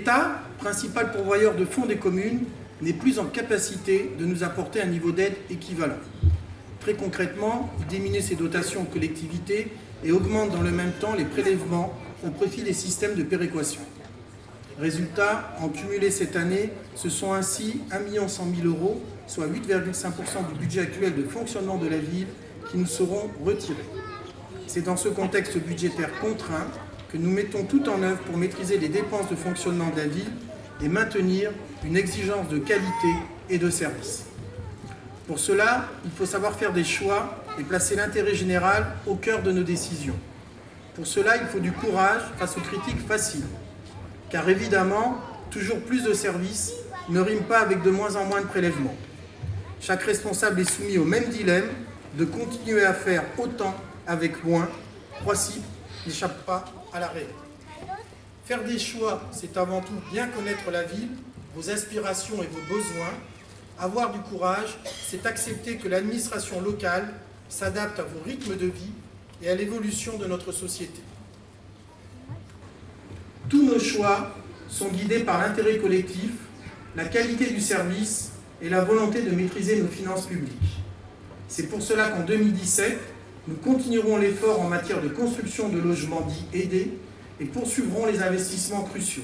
l'État, principal pourvoyeur de fonds des communes, n'est plus en capacité de nous apporter un niveau d'aide équivalent. Très concrètement, il diminue ses dotations aux collectivités et augmente dans le même temps les prélèvements au profit des systèmes de péréquation. Résultat, en cumulé cette année, ce sont ainsi 1 100 000 €, soit 8,5% du budget actuel de fonctionnement de la ville, qui nous seront retirés. C'est dans ce contexte budgétaire contraint que nous mettons tout en œuvre pour maîtriser les dépenses de fonctionnement de la ville et maintenir une exigence de qualité et de service. Pour cela, il faut savoir faire des choix et placer l'intérêt général au cœur de nos décisions. Pour cela, il faut du courage face aux critiques faciles. Car évidemment, toujours plus de services ne rime pas avec de moins en moins de prélèvements. Chaque responsable est soumis au même dilemme de continuer à faire autant avec moins. Croissy n'échappe pas à la règle. Faire des choix, c'est avant tout bien connaître la ville, vos aspirations et vos besoins. Avoir du courage, c'est accepter que l'administration locale s'adapte à vos rythmes de vie et à l'évolution de notre société. Tous nos choix sont guidés par l'intérêt collectif, la qualité du service et la volonté de maîtriser nos finances publiques. C'est pour cela qu'en 2017, nous continuerons l'effort en matière de construction de logements dits aidés et poursuivrons les investissements cruciaux.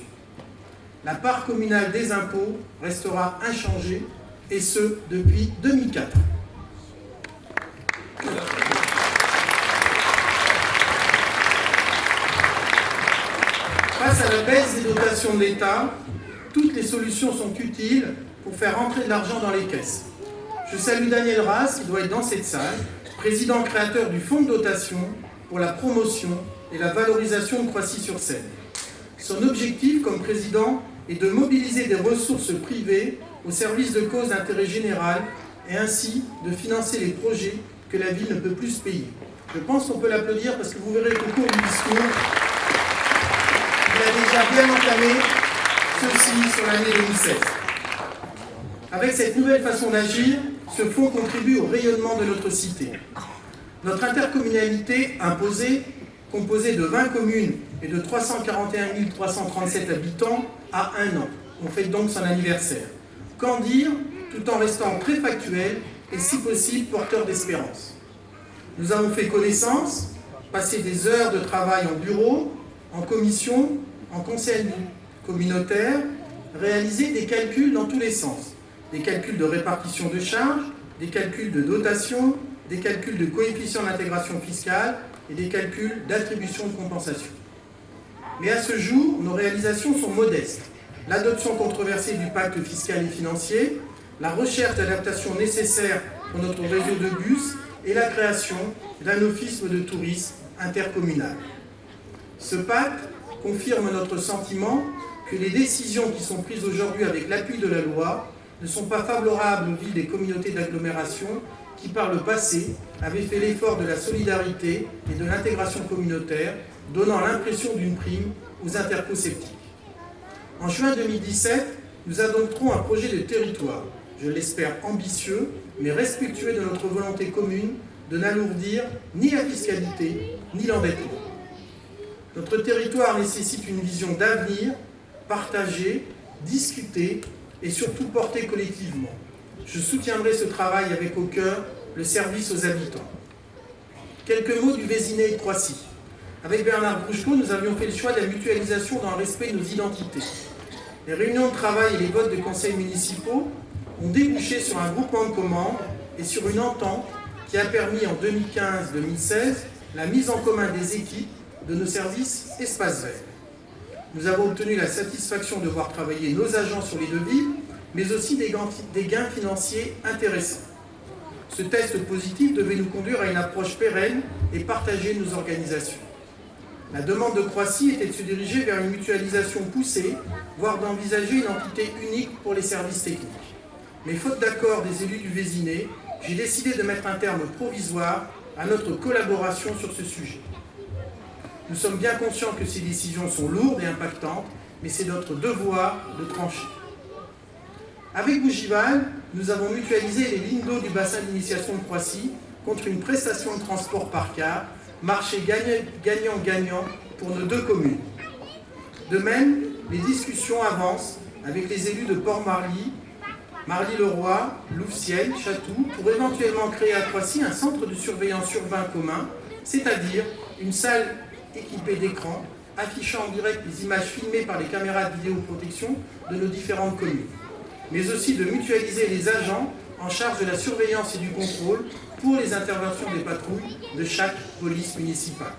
La part communale des impôts restera inchangée, et ce, depuis 2004. Face à la baisse des dotations de l'État, toutes les solutions sont utiles pour faire rentrer de l'argent dans les caisses. Je salue Daniel Ras, qui doit être dans cette salle, président créateur du fonds de dotation pour la promotion et la valorisation de Croissy-sur-Seine. Son objectif comme président est de mobiliser des ressources privées au service de causes d'intérêt général et ainsi de financer les projets que la ville ne peut plus payer. Je pense qu'on peut l'applaudir parce que vous verrez qu'au cours du discours, il a déjà bien entamé ceci sur l'année 2016. Avec cette nouvelle façon d'agir, ce fonds contribue au rayonnement de notre cité. Notre intercommunalité imposée, composée de 20 communes et de 341 337 habitants, a 1 an. On fête donc son anniversaire. Qu'en dire, tout en restant très factuel et si possible porteur d'espérance. Nous avons fait connaissance, passé des heures de travail en bureau, en commission, en conseil communautaire, réalisé des calculs dans tous les sens. Des calculs de répartition de charges, des calculs de dotation, des calculs de coefficient d'intégration fiscale et des calculs d'attribution de compensation. Mais à ce jour, nos réalisations sont modestes. L'adoption controversée du pacte fiscal et financier, la recherche d'adaptation nécessaire pour notre réseau de bus et la création d'un office de tourisme intercommunal. Ce pacte confirme notre sentiment que les décisions qui sont prises aujourd'hui avec l'appui de la loi ne sont pas favorables aux villes des communautés d'agglomération qui, par le passé, avaient fait l'effort de la solidarité et de l'intégration communautaire, donnant l'impression d'une prime aux intercos sceptiques. En juin 2017, nous adopterons un projet de territoire, je l'espère ambitieux, mais respectueux de notre volonté commune de n'alourdir ni la fiscalité, ni l'endettement. Notre territoire nécessite une vision d'avenir, partagée, discutée et surtout portée collectivement. Je soutiendrai ce travail avec au cœur le service aux habitants. Quelques mots du Vésinet et de Croissy. Avec Bernard Brouchot, nous avions fait le choix de la mutualisation dans le respect de nos identités. Les réunions de travail et les votes de conseils municipaux ont débouché sur un groupement de commandes et sur une entente qui a permis en 2015-2016 la mise en commun des équipes de nos services espaces verts. Nous avons obtenu la satisfaction de voir travailler nos agents sur les devis, mais aussi des gains financiers intéressants. Ce test positif devait nous conduire à une approche pérenne et partager nos organisations. La demande de Croissy était de se diriger vers une mutualisation poussée, voire d'envisager une entité unique pour les services techniques. Mais faute d'accord des élus du Vésinet, j'ai décidé de mettre un terme provisoire à notre collaboration sur ce sujet. Nous sommes bien conscients que ces décisions sont lourdes et impactantes, mais c'est notre devoir de trancher. Avec Bougival, nous avons mutualisé les lignes d'eau du bassin d'initiation de Croissy contre une prestation de transport par car, marché gagnant-gagnant pour nos deux communes. De même, les discussions avancent avec les élus de Port-Marly, Marly-le-Roi, Louvciennes, Chatou, pour éventuellement créer à Croissy un centre de surveillance urbain commun, c'est-à-dire une salle équipée d'écrans affichant en direct les images filmées par les caméras de vidéoprotection de nos différentes communes, mais aussi de mutualiser les agents en charge de la surveillance et du contrôle pour les interventions des patrouilles de chaque police municipale.